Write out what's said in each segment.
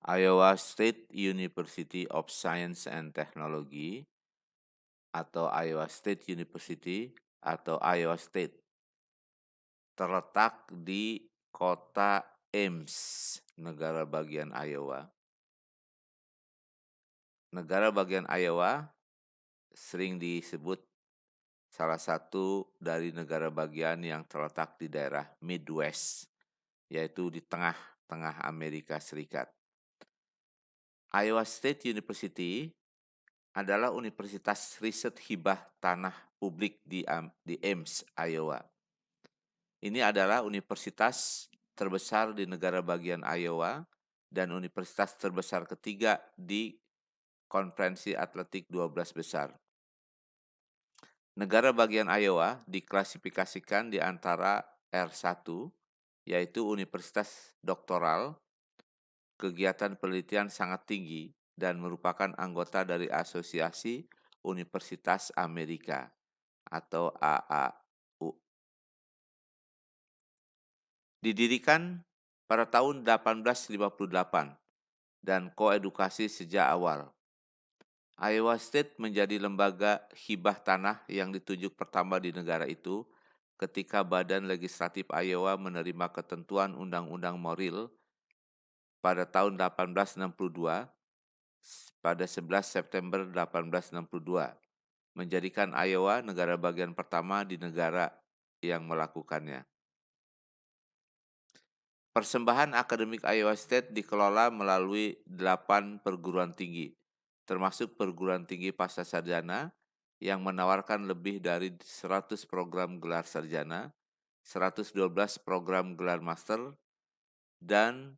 Iowa State University of Science and Technology atau Iowa State University atau Iowa State terletak di kota Ames, negara bagian Iowa. Negara bagian Iowa sering disebut salah satu dari negara bagian yang terletak di daerah Midwest, yaitu di tengah-tengah Amerika Serikat. Iowa State University adalah universitas riset hibah tanah publik di Ames, Iowa. Ini adalah universitas terbesar di negara bagian Iowa dan universitas terbesar ketiga di Konferensi Atletik 12 besar. Negara bagian Iowa diklasifikasikan di antara R1, yaitu universitas doktoral, kegiatan penelitian sangat tinggi, dan merupakan anggota dari Asosiasi Universitas Amerika atau AAU. Didirikan pada tahun 1858 dan koedukasi sejak awal. Iowa State menjadi lembaga hibah tanah yang ditunjuk pertama di negara itu ketika Badan Legislatif Iowa menerima ketentuan Undang-Undang Morrill pada tahun 1862 pada 11 September 1862, menjadikan Iowa negara bagian pertama di negara yang melakukannya. Persembahan akademik Iowa State dikelola melalui 8 perguruan tinggi, termasuk perguruan tinggi pasca sarjana yang menawarkan lebih dari 100 program gelar sarjana, 112 program gelar master, dan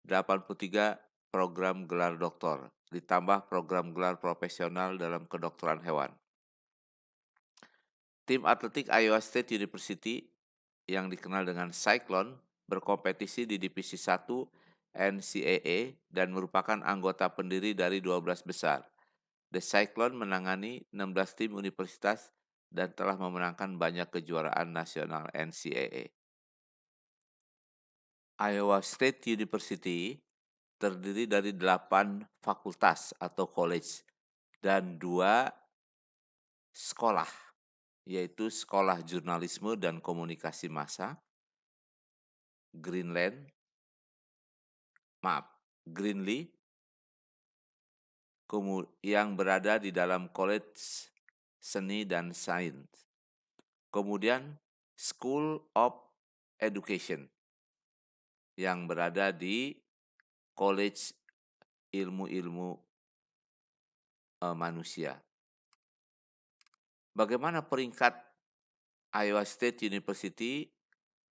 83 program gelar doktor, ditambah program gelar profesional dalam kedokteran hewan. Tim atletik Iowa State University yang dikenal dengan Cyclone berkompetisi di Divisi 1 NCAA dan merupakan anggota pendiri dari 12 besar. The Cyclone menangani 16 tim universitas dan telah memenangkan banyak kejuaraan nasional NCAA. Iowa State University terdiri dari 8 fakultas atau college dan 2 sekolah, yaitu Sekolah Jurnalisme dan Komunikasi Massa, Greenlee, yang berada di dalam College Seni dan Sains. Kemudian School of Education yang berada di College Ilmu-Ilmu Manusia. Bagaimana peringkat Iowa State University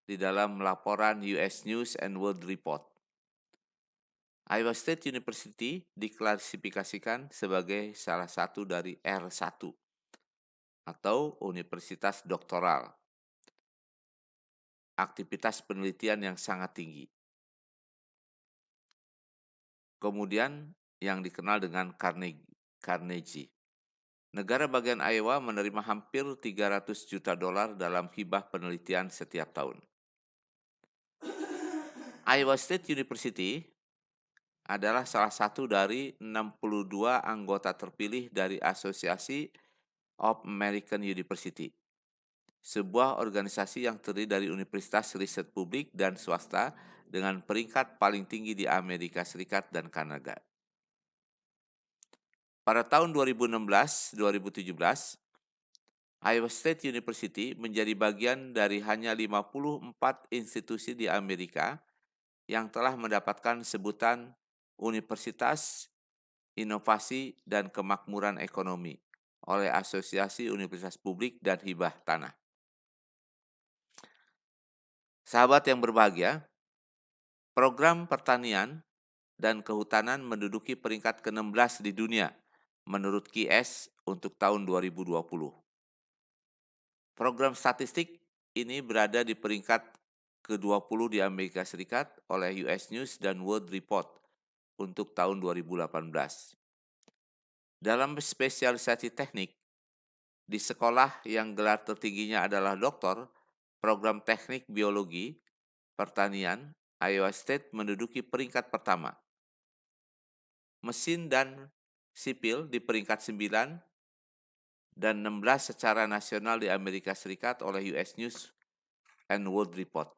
di dalam laporan US News and World Report? Iowa State University diklasifikasikan sebagai salah satu dari R1 atau universitas doktoral. Aktivitas penelitian yang sangat tinggi. Kemudian yang dikenal dengan Carnegie. Negara bagian Iowa menerima hampir 300 juta dolar dalam hibah penelitian setiap tahun. Iowa State University adalah salah satu dari 62 anggota terpilih dari Asosiasi of American University, sebuah organisasi yang terdiri dari universitas riset publik dan swasta dengan peringkat paling tinggi di Amerika Serikat dan Kanada. Pada tahun 2016-2017, Iowa State University menjadi bagian dari hanya 54 institusi di Amerika yang telah mendapatkan sebutan Universitas Inovasi dan Kemakmuran Ekonomi oleh Asosiasi Universitas Publik dan Hibah Tanah. Sahabat yang berbahagia, program pertanian dan kehutanan menduduki peringkat ke-16 di dunia menurut QS untuk tahun 2020. Program statistik ini berada di peringkat ke-20 di Amerika Serikat oleh US News dan World Report untuk tahun 2018. Dalam spesialisasi teknik, di sekolah yang gelar tertingginya adalah doktor, program teknik biologi, pertanian, Iowa State menduduki peringkat pertama. mesin dan sipil di peringkat 9 dan 16 secara nasional di Amerika Serikat oleh US News and World Report.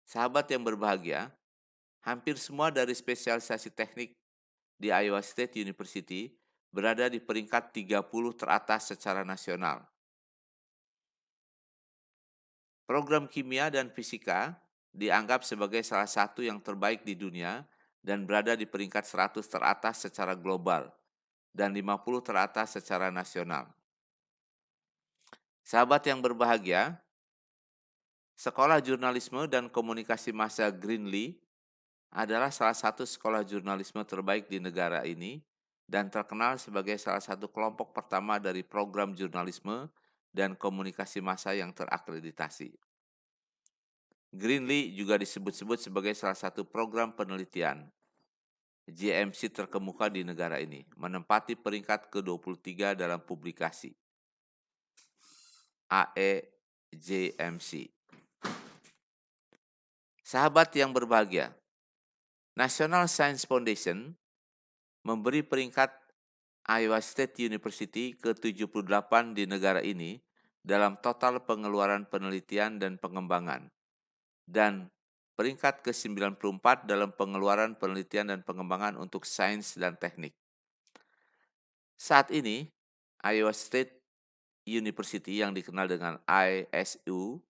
Sahabat yang berbahagia, hampir semua dari spesialisasi teknik di Iowa State University berada di peringkat 30 teratas secara nasional. Program kimia dan fisika dianggap sebagai salah satu yang terbaik di dunia dan berada di peringkat 100 teratas secara global dan 50 teratas secara nasional. Sahabat yang berbahagia, Sekolah Jurnalisme dan Komunikasi Massa Greenlee adalah salah satu sekolah jurnalisme terbaik di negara ini dan terkenal sebagai salah satu kelompok pertama dari program jurnalisme dan komunikasi massa yang terakreditasi. Greenlee juga disebut-sebut sebagai salah satu program penelitian JMC terkemuka di negara ini, menempati peringkat ke-23 dalam publikasi AEJMC. Sahabat yang berbahagia, National Science Foundation memberi peringkat Iowa State University ke-78 di negara ini dalam total pengeluaran penelitian dan pengembangan, dan peringkat ke-94 dalam pengeluaran penelitian dan pengembangan untuk sains dan teknik. Saat ini, Iowa State University yang dikenal dengan ISU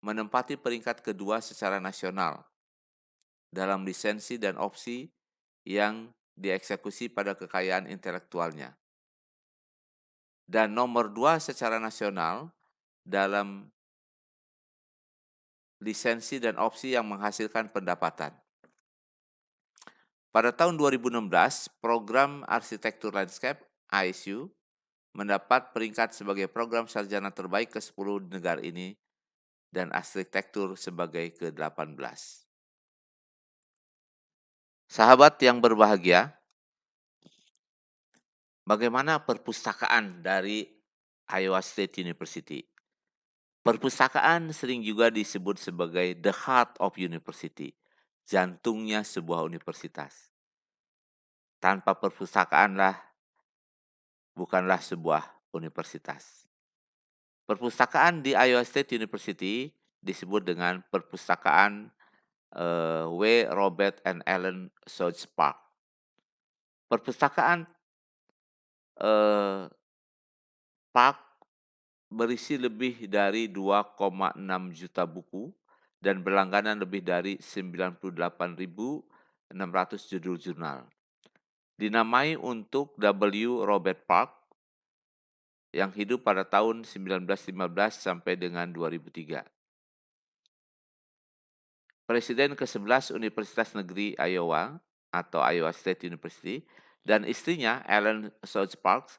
menempati peringkat kedua secara nasional dalam lisensi dan opsi yang dieksekusi pada kekayaan intelektualnya. Dan nomor 2 secara nasional dalam lisensi dan opsi yang menghasilkan pendapatan. Pada tahun 2016, program Arsitektur Landscape ISU mendapat peringkat sebagai program sarjana terbaik ke-10 di negara ini dan arsitektur sebagai ke-18. Sahabat yang berbahagia, bagaimana perpustakaan dari Iowa State University? Perpustakaan sering juga disebut sebagai the heart of university, jantungnya sebuah universitas. Tanpa perpustakaan bukanlah sebuah universitas. Perpustakaan di Iowa State University disebut dengan perpustakaan W. Robert and Ellen Soch Park. Perpustakaan Park berisi lebih dari 2,6 juta buku dan berlangganan lebih dari 98.600 judul jurnal. Dinamai untuk W. Robert Park yang hidup pada tahun 1915 sampai dengan 2003. Presiden ke-11 Universitas Negeri Iowa atau Iowa State University dan istrinya Ellen Soch Parks.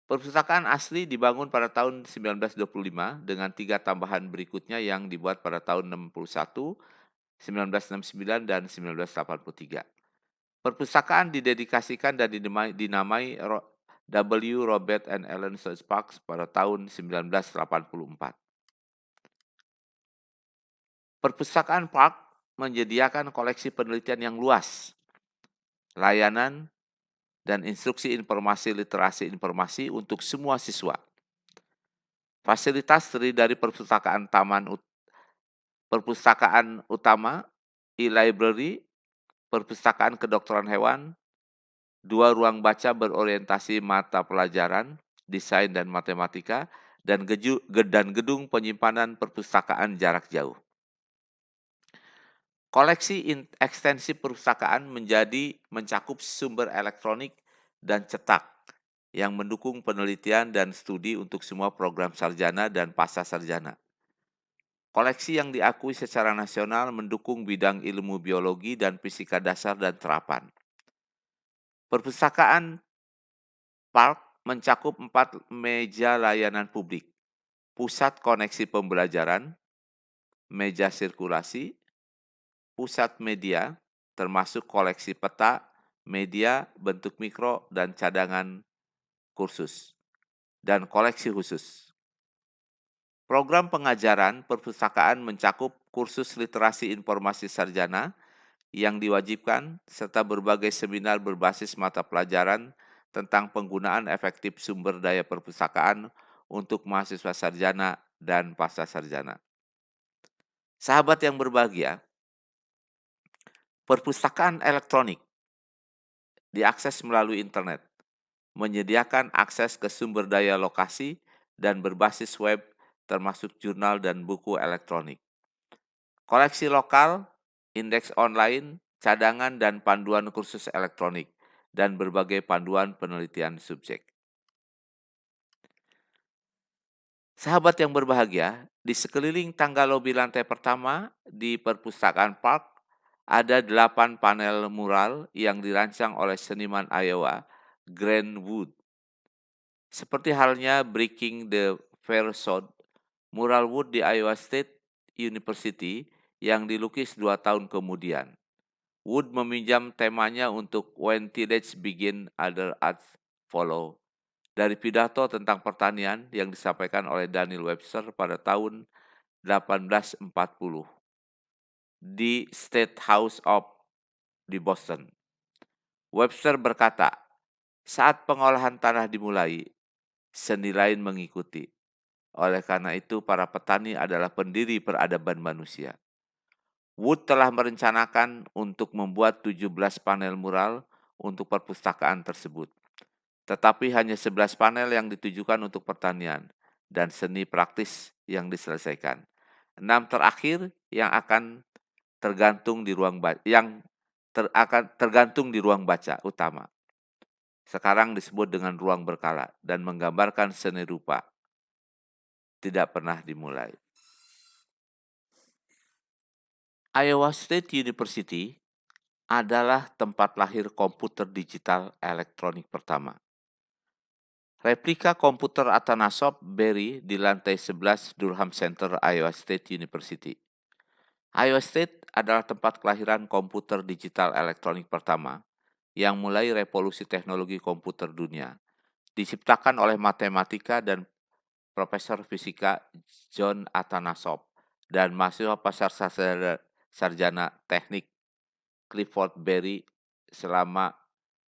Perpustakaan asli dibangun pada tahun 1925 dengan 3 tambahan berikutnya yang dibuat pada tahun 61, 1969, dan 1983. Perpustakaan didedikasikan dan dinamai W. Robert and Ellen Soch Parks pada tahun 1984. Perpustakaan Park menyediakan koleksi penelitian yang luas, layanan, dan instruksi informasi literasi informasi untuk semua siswa. Fasilitas terdiri dari perpustakaan utama, e-library, perpustakaan kedokteran hewan, 2 ruang baca berorientasi mata pelajaran, desain dan matematika, dan gedung penyimpanan perpustakaan jarak jauh. Koleksi ekstensif perpustakaan mencakup sumber elektronik dan cetak yang mendukung penelitian dan studi untuk semua program sarjana dan pascasarjana. Koleksi yang diakui secara nasional mendukung bidang ilmu biologi dan fisika dasar dan terapan. Perpustakaan Park mencakup 4 meja layanan publik, pusat koneksi pembelajaran, meja sirkulasi, pusat media, termasuk koleksi peta, media, bentuk mikro, dan cadangan kursus, dan koleksi khusus. Program pengajaran perpustakaan mencakup kursus literasi informasi sarjana yang diwajibkan, serta berbagai seminar berbasis mata pelajaran tentang penggunaan efektif sumber daya perpustakaan untuk mahasiswa sarjana dan pasca sarjana. Sahabat yang berbahagia, perpustakaan elektronik diakses melalui internet, menyediakan akses ke sumber daya lokasi dan berbasis web termasuk jurnal dan buku elektronik. Koleksi lokal, indeks online, cadangan dan panduan kursus elektronik, dan berbagai panduan penelitian subjek. Sahabat yang berbahagia, di sekeliling tangga lobi lantai pertama di Perpustakaan Park ada 8 panel mural yang dirancang oleh seniman Iowa, Grant Wood. Seperti halnya Breaking the Fairshot, mural Wood di Iowa State University yang dilukis 2 tahun kemudian. Wood meminjam temanya untuk When Tillage Begin, Other Arts Follow, dari pidato tentang pertanian yang disampaikan oleh Daniel Webster pada tahun 1840 di State House of di Boston. Webster berkata, saat pengolahan tanah dimulai, seni lain mengikuti. Oleh karena itu, para petani adalah pendiri peradaban manusia. Wood telah merencanakan untuk membuat 17 panel mural untuk perpustakaan tersebut. Tetapi hanya 11 panel yang ditujukan untuk pertanian dan seni praktis yang diselesaikan. 6 terakhir yang akan tergantung di ruang baca utama. Sekarang disebut dengan ruang berkala dan menggambarkan seni rupa. Tidak pernah dimulai. Iowa State University adalah tempat lahir komputer digital elektronik pertama. Replika komputer Atanasoff Berry di lantai 11 Durham Center, Iowa State University. Iowa State adalah tempat kelahiran komputer digital elektronik pertama yang mulai revolusi teknologi komputer dunia. Diciptakan oleh matematika dan profesor fisika John Atanasoff dan mahasiswa pasar sarjana teknik Clifford Berry selama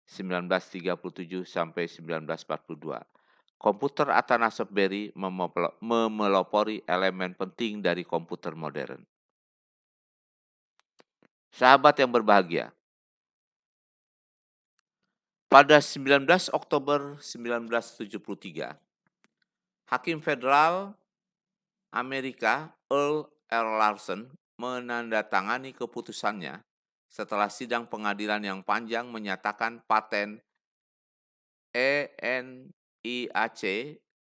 1937 sampai 1942. Komputer Atanasoff Berry memelopori elemen penting dari komputer modern. Sahabat yang berbahagia, pada 19 Oktober 1973, Hakim Federal Amerika Earl R. Larson menandatangani keputusannya setelah sidang pengadilan yang panjang menyatakan paten ENIAC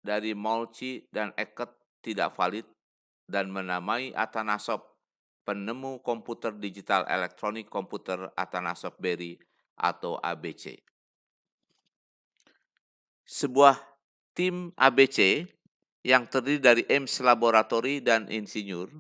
dari Moltke dan Eckert tidak valid dan menamai Atanasoff penemu komputer digital elektronik komputer Atanasoff Berry atau ABC. Sebuah tim ABC yang terdiri dari Ames Laboratory dan insinyur,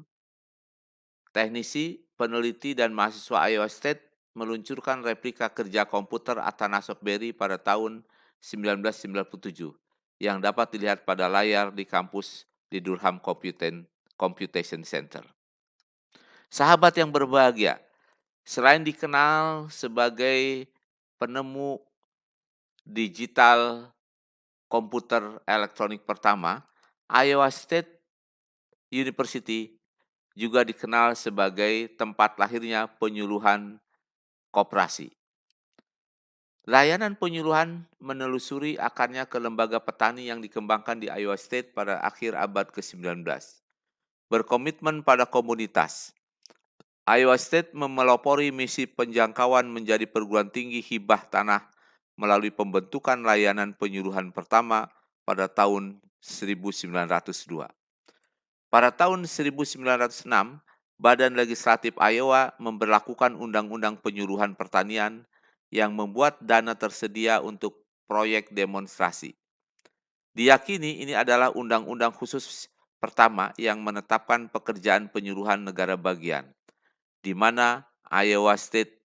teknisi, peneliti, dan mahasiswa Iowa State meluncurkan replika kerja komputer Atanasoff Berry pada tahun 1997 yang dapat dilihat pada layar di kampus di Durham Computation Center. Sahabat yang berbahagia, selain dikenal sebagai penemu digital komputer elektronik pertama, Iowa State University juga dikenal sebagai tempat lahirnya penyuluhan koperasi. Layanan penyuluhan menelusuri akarnya ke lembaga petani yang dikembangkan di Iowa State pada akhir abad ke-19. Berkomitmen pada komunitas. Iowa State memelopori misi penjangkauan menjadi perguruan tinggi hibah tanah melalui pembentukan layanan penyuluhan pertama pada tahun 1902. Pada tahun 1906, Badan Legislatif Iowa memberlakukan Undang-Undang Penyuluhan Pertanian yang membuat dana tersedia untuk proyek demonstrasi. Diyakini ini adalah undang-undang khusus pertama yang menetapkan pekerjaan penyuluhan negara bagian, di mana Iowa State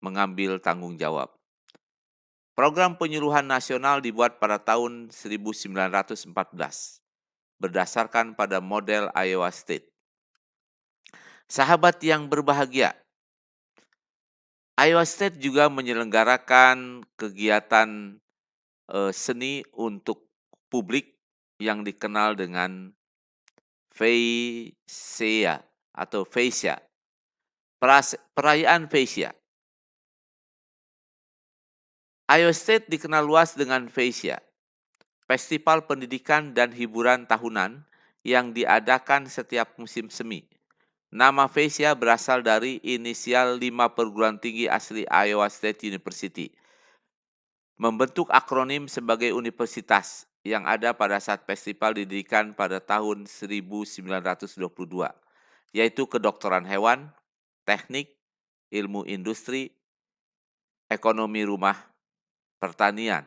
mengambil tanggung jawab. Program penyuluhan nasional dibuat pada tahun 1914. Berdasarkan pada model Iowa State. Sahabat yang berbahagia, Iowa State juga menyelenggarakan kegiatan seni untuk publik yang dikenal dengan Phasia atau Phasia, perayaan Phasia. Iowa State dikenal luas dengan Phasia, festival pendidikan dan hiburan tahunan yang diadakan setiap musim semi. Nama Phasia berasal dari inisial 5 perguruan tinggi asli Iowa State University, membentuk akronim sebagai universitas yang ada pada saat festival didirikan pada tahun 1922, yaitu kedokteran hewan, teknik, ilmu industri, ekonomi rumah, pertanian.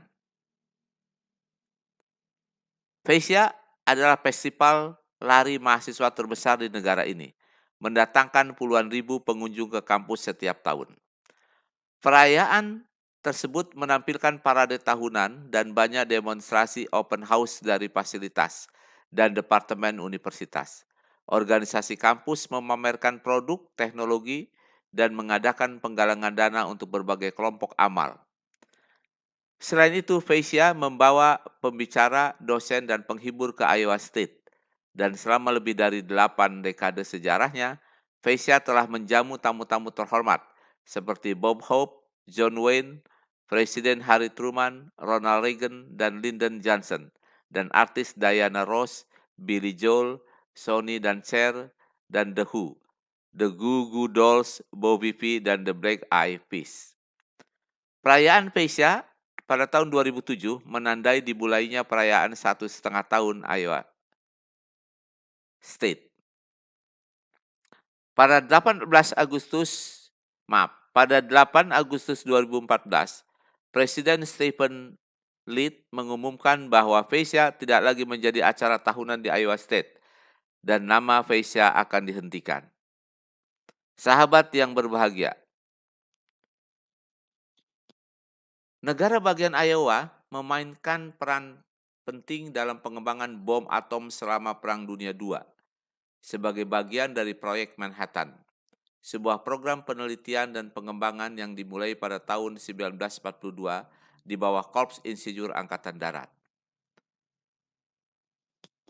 Phasia adalah festival lari mahasiswa terbesar di negara ini, mendatangkan puluhan ribu pengunjung ke kampus setiap tahun. Perayaan tersebut menampilkan parade tahunan dan banyak demonstrasi open house dari fasilitas dan departemen universitas. Organisasi kampus memamerkan produk, teknologi, dan mengadakan penggalangan dana untuk berbagai kelompok amal. Selain itu, Phasia membawa pembicara, dosen, dan penghibur ke Iowa State. Dan selama lebih dari 8 dekade sejarahnya, Phasia telah menjamu tamu-tamu terhormat seperti Bob Hope, John Wayne, Presiden Harry Truman, Ronald Reagan, dan Lyndon Johnson, dan artis Diana Ross, Billy Joel, Sonny dan Cher, dan The Who, The Goo Goo Dolls, Bobby P, dan The Black Eyed Peas. Perayaan Phasia pada tahun 2007 menandai dimulainya perayaan 1,5 tahun Iowa State. Pada 8 Agustus 2014, Presiden Stephen Lead mengumumkan bahwa Phasia tidak lagi menjadi acara tahunan di Iowa State dan nama Phasia akan dihentikan. Sahabat yang berbahagia, negara bagian Iowa memainkan peran penting dalam pengembangan bom atom selama Perang Dunia II sebagai bagian dari proyek Manhattan, sebuah program penelitian dan pengembangan yang dimulai pada tahun 1942 di bawah Korps Insinyur Angkatan Darat.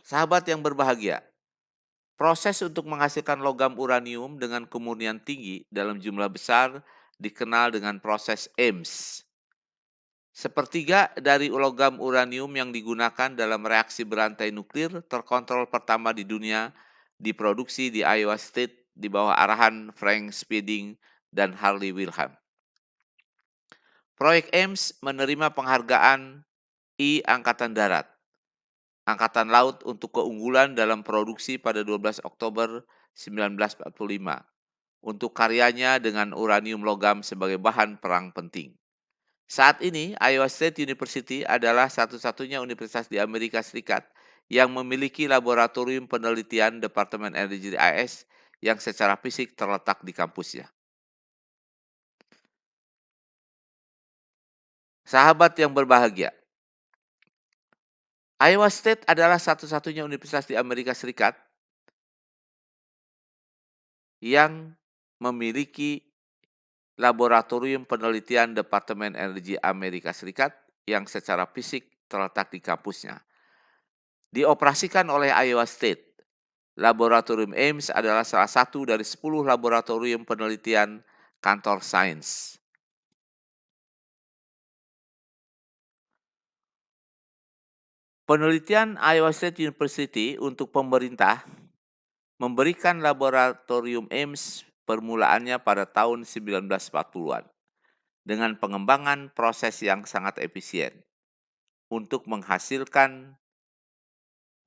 Sahabat yang berbahagia, proses untuk menghasilkan logam uranium dengan kemurnian tinggi dalam jumlah besar dikenal dengan proses AIMS. Sepertiga dari logam uranium yang digunakan dalam reaksi berantai nuklir terkontrol pertama di dunia diproduksi di Iowa State di bawah arahan Frank Spedding dan Harley Wilhelm. Proyek AIMS menerima penghargaan I Angkatan Darat, Angkatan Laut untuk keunggulan dalam produksi pada 12 Oktober 1945 untuk karyanya dengan uranium logam sebagai bahan perang penting. Saat ini, Iowa State University adalah satu-satunya universitas di Amerika Serikat yang memiliki laboratorium penelitian Departemen Energi AS yang secara fisik terletak di kampusnya. Sahabat yang berbahagia, Iowa State adalah satu-satunya universitas di Amerika Serikat yang memiliki laboratorium penelitian Departemen Energi Amerika Serikat yang secara fisik terletak di kampusnya. Dioperasikan oleh Iowa State, Laboratorium AIMS adalah salah satu dari 10 laboratorium penelitian kantor sains. Penelitian Iowa State University untuk pemerintah memberikan laboratorium AIMS permulaannya pada tahun 1940-an dengan pengembangan proses yang sangat efisien untuk menghasilkan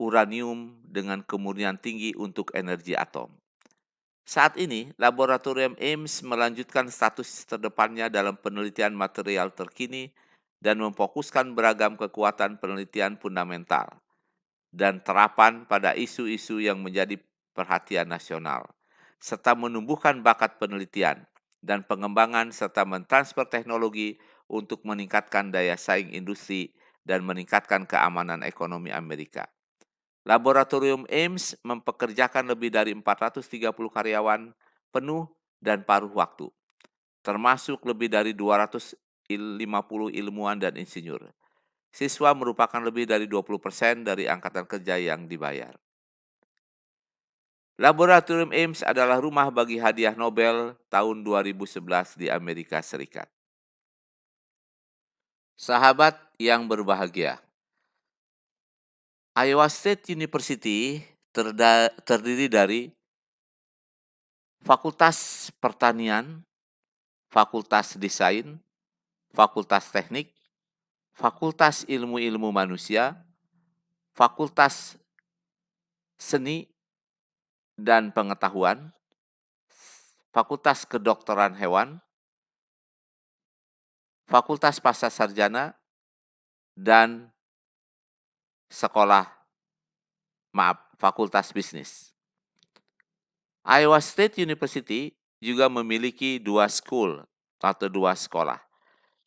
uranium dengan kemurnian tinggi untuk energi atom. Saat ini, laboratorium AIMS melanjutkan status terdepannya dalam penelitian material terkini dan memfokuskan beragam kekuatan penelitian fundamental dan terapan pada isu-isu yang menjadi perhatian nasional, serta menumbuhkan bakat penelitian dan pengembangan serta mentransfer teknologi untuk meningkatkan daya saing industri dan meningkatkan keamanan ekonomi Amerika. Laboratorium AIMS mempekerjakan lebih dari 430 karyawan penuh dan paruh waktu. termasuk lebih dari 250 ilmuwan dan insinyur. Siswa merupakan lebih dari 20% dari angkatan kerja yang dibayar. Laboratorium Ames adalah rumah bagi hadiah Nobel tahun 2011 di Amerika Serikat. Sahabat yang berbahagia, Iowa State University terdiri dari Fakultas Pertanian, Fakultas Desain, Fakultas Teknik, Fakultas Ilmu-Ilmu Manusia, Fakultas Seni dan Pengetahuan, Fakultas Kedokteran Hewan, Fakultas Pascasarjana, dan Fakultas Bisnis. Iowa State University juga memiliki dua sekolah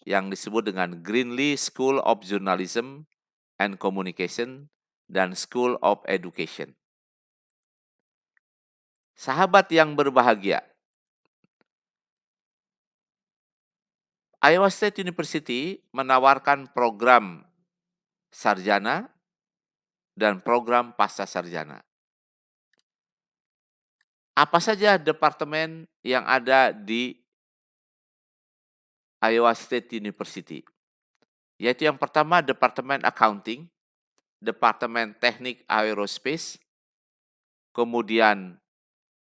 yang disebut dengan Greenlee School of Journalism and Communication dan School of Education. Sahabat yang berbahagia, Iowa State University menawarkan program sarjana dan program pascasarjana. Apa saja departemen yang ada di Iowa State University? Yaitu yang pertama Departemen Accounting, Departemen Teknik Aerospace, kemudian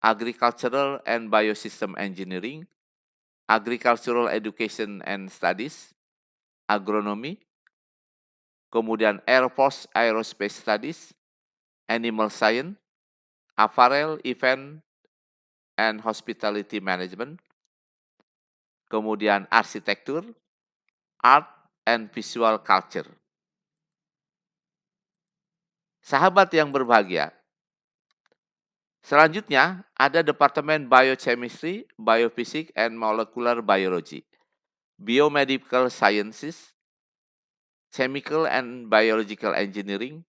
Agricultural and Biosystem Engineering, Agricultural Education and Studies, Agronomi, kemudian Air Force Aerospace Studies, Animal Science, Apparel, Event, and Hospitality Management, kemudian Arsitektur, Art, and Visual Culture. Sahabat yang berbahagia, selanjutnya ada Departemen Biochemistry, Biophysics, and Molecular Biology, Biomedical Sciences, Chemical and Biological Engineering,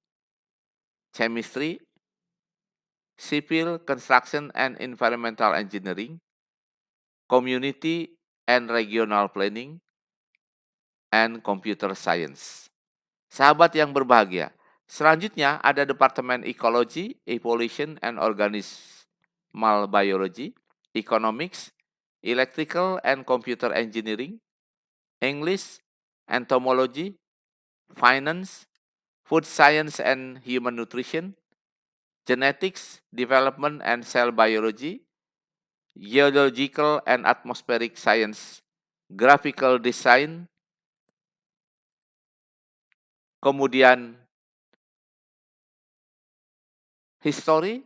Chemistry, Civil Construction and Environmental Engineering, Community and Regional Planning, and Computer Science. Sahabat yang berbahagia, selanjutnya ada Departemen Ecology, Evolution and Organismal Biology, Economics, Electrical and Computer Engineering, English, Entomology, Finance, Food Science and Human Nutrition, Genetics, Development and Cell Biology, Geological and Atmospheric Science, Graphical Design, kemudian History,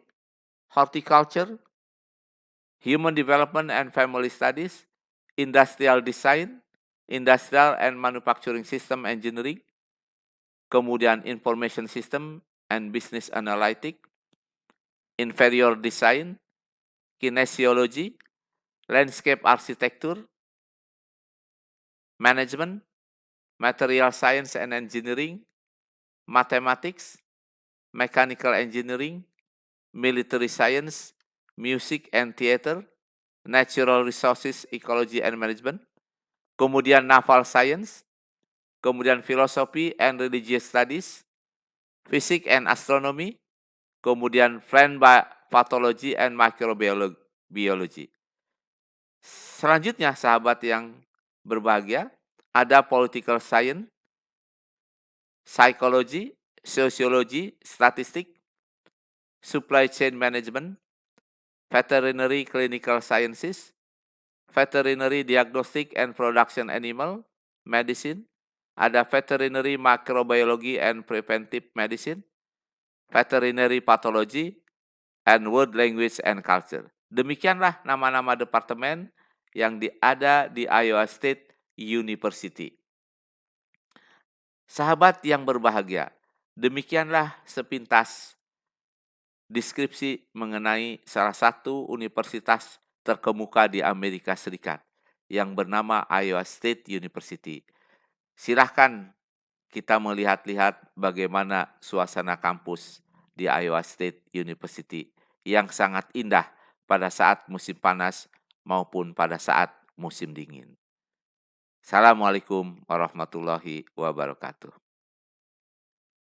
Horticulture, Human Development and Family Studies, Industrial Design, Industrial and Manufacturing System Engineering, kemudian Information System and Business Analytics, Interior Design, Kinesiology, Landscape Architecture, Management, Material Science and Engineering, Mathematics, Mechanical Engineering, Military Science, Music and Theater, Natural Resources, Ecology and Management, kemudian Naval Science, kemudian Philosophy and Religious Studies, Physics and Astronomy, kemudian Plant Pathology and Microbiology. Selanjutnya, sahabat yang berbahagia, ada Political Science, Psychology, Sociology, Statistik, Supply Chain Management, Veterinary Clinical Sciences, Veterinary Diagnostic and Production Animal Medicine, ada Veterinary Microbiology and Preventive Medicine, Veterinary Pathology, and World Language and Culture. Demikianlah nama-nama departemen yang ada di Iowa State University. Sahabat yang berbahagia, demikianlah sepintas deskripsi mengenai salah satu universitas terkemuka di Amerika Serikat yang bernama Iowa State University. Silahkan kita melihat-lihat bagaimana suasana kampus di Iowa State University yang sangat indah pada saat musim panas maupun pada saat musim dingin. Assalamualaikum warahmatullahi wabarakatuh.